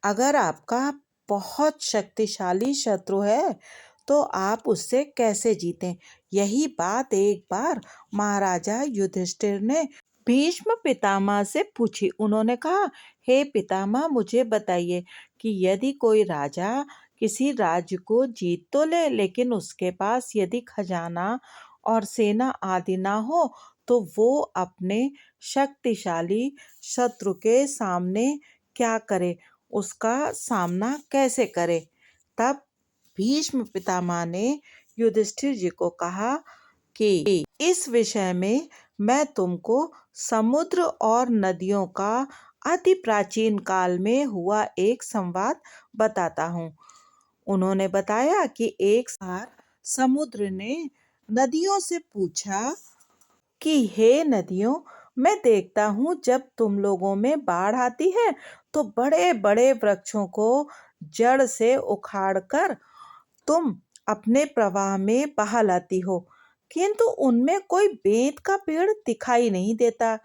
अगर आपका बहुत शक्तिशाली शत्रु है तो आप उससे कैसे जीतें। यही बात एक बार महाराजा युधिष्ठिर ने भीष्म पितामह से पूछी। उन्होंने कहा, हे पितामह, मुझे बताइए कि यदि कोई राजा किसी राज्य को जीत तो ले, लेकिन उसके पास यदि खजाना और सेना आदि ना हो तो वो अपने शक्तिशाली शत्रु के सामने क्या करे, उसका सामना कैसे करे। तब भीष्म पितामह ने युधिष्ठिर जी को कहा कि इस विषय में मैं तुमको समुद्र और नदियों का अति प्राचीन काल में हुआ एक संवाद बताता हूँ। उन्होंने बताया कि एक बार समुद्र ने नदियों से पूछा कि हे नदियों, मैं देखता हूँ जब तुम लोगों में बाढ़ आती है तो बड़े बड़े वृक्षों को जड़ से उखाड़कर तुम अपने प्रवाह में बहा लाती हो, किंतु उनमें कोई बेंत का पेड़ दिखाई नहीं देता।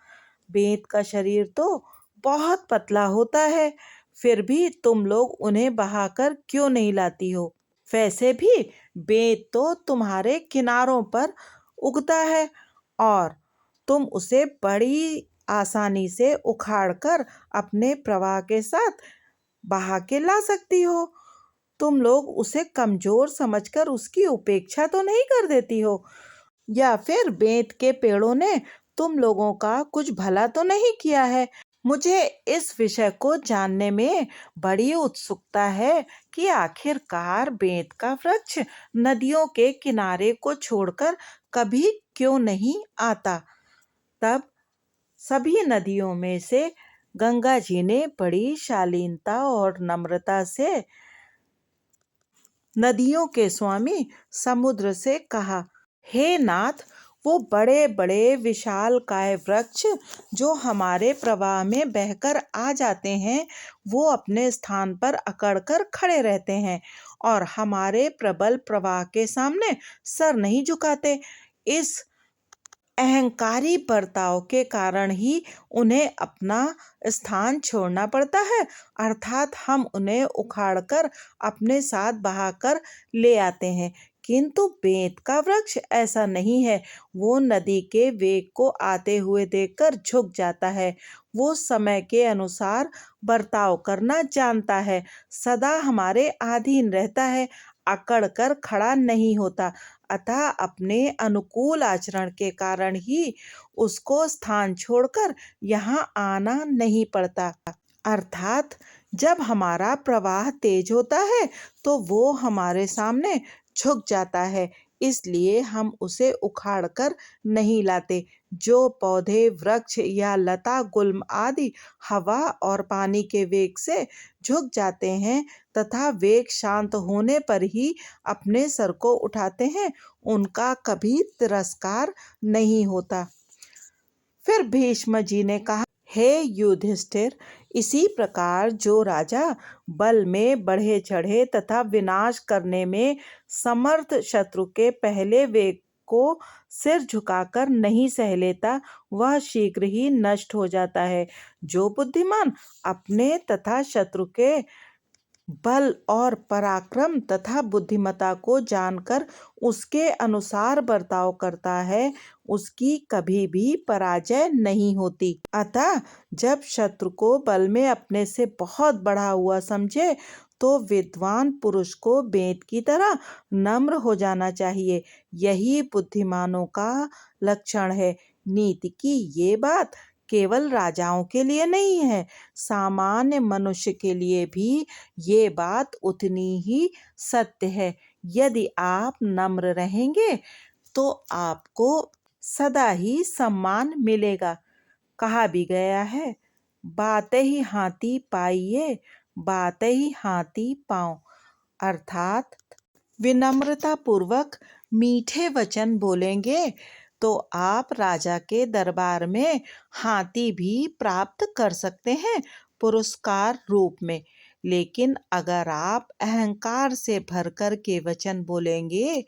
बेंत का शरीर तो बहुत पतला होता है, फिर भी तुम लोग उन्हें बहाकर क्यों नहीं लाती हो। वैसे भी बेंत तो तुम्हारे किनारों पर उगता है और तुम उसे बड़ी आसानी से उखाड़कर अपने प्रवाह के साथ बहा के ला सकती हो। तुम लोग उसे कमजोर समझकर उसकी उपेक्षा तो नहीं कर देती हो, या फिर बेंत के पेड़ों ने तुम लोगों का कुछ भला तो नहीं किया है। मुझे इस विषय को जानने में बड़ी उत्सुकता है कि आखिरकार बेंत का वृक्ष नदियों के किनारे को छोड़कर कभी क्यों नहीं आता। तब सभी नदियों में से गंगा जी ने बड़ी शालीनता और नम्रता से नदियों के स्वामी समुद्र से कहा, हे नाथ, वो बड़े बड़े विशालकाय वृक्ष जो हमारे प्रवाह में बहकर आ जाते हैं वो अपने स्थान पर अकड़कर खड़े रहते हैं और हमारे प्रबल प्रवाह के सामने सर नहीं झुकाते। इस अहंकारी बर्ताव के कारण ही उन्हें अपना स्थान छोड़ना पड़ता है, अर्थात हम उन्हें उखाड़कर अपने साथ बहाकर ले आते हैं। किंतु बेंत का वृक्ष ऐसा नहीं है। वो नदी के वेग को आते हुए देखकर झुक जाता है। वो समय के अनुसार बर्ताव करना जानता है, सदा हमारे अधीन रहता है, अकड़ कर खड़ा नहीं होता। अतः अपने अनुकूल आचरण के कारण ही उसको स्थान छोड़कर यहाँ आना नहीं पड़ता। अर्थात जब हमारा प्रवाह तेज होता है तो वो हमारे सामने झुक जाता है, इसलिए हम उसे उखाड़कर नहीं लाते। जो पौधे, वृक्ष या लता गुल्म आदि हवा और पानी के वेग से झुक जाते हैं तथा वेग शांत होने पर ही अपने सर को उठाते हैं, उनका कभी तिरस्कार नहीं होता। फिर भीष्म जी ने कहा, हे युधिष्ठिर, इसी प्रकार जो राजा बल में बढ़े चढ़े तथा विनाश करने में समर्थ शत्रु के पहले वेग को सिर झुकाकर नहीं सह लेता, वह शीघ्र ही नष्ट हो जाता है। जो बुद्धिमान अपने तथा शत्रु के बल और पराक्रम तथा बुद्धिमत्ता को जानकर उसके अनुसार बर्ताव करता है, उसकी कभी भी पराजय नहीं होती। अतः जब शत्रु को बल में अपने से बहुत बढ़ा हुआ समझे तो विद्वान पुरुष को बेंत की तरह नम्र हो जाना चाहिए। यही बुद्धिमानों का लक्षण है। नीति की ये बात केवल राजाओं के लिए नहीं है, सामान्य मनुष्य के लिए भी ये बात उतनी ही सत्य है। यदि आप नम्र रहेंगे तो आपको सदा ही सम्मान मिलेगा। कहा भी गया है, बातें ही हाथी पाइए, बातें ही हाथी पाँव। अर्थात विनम्रता पूर्वक मीठे वचन बोलेंगे तो आप राजा के दरबार में हाथी भी प्राप्त कर सकते हैं पुरस्कार रूप में। लेकिन अगर आप अहंकार से भरकर के वचन बोलेंगे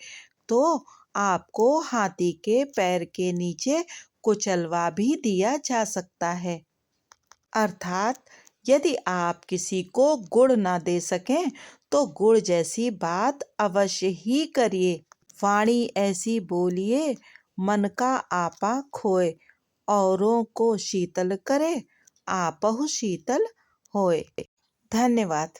तो आपको हाथी के पैर के नीचे कुचलवा भी दिया जा सकता है। अर्थात यदि आप किसी को गुड़ ना दे सकें तो गुड़ जैसी बात अवश्य ही करिए। वाणी ऐसी बोलिए मन का आपा खोए, औरों को शीतल करे आपहु शीतल होए। धन्यवाद।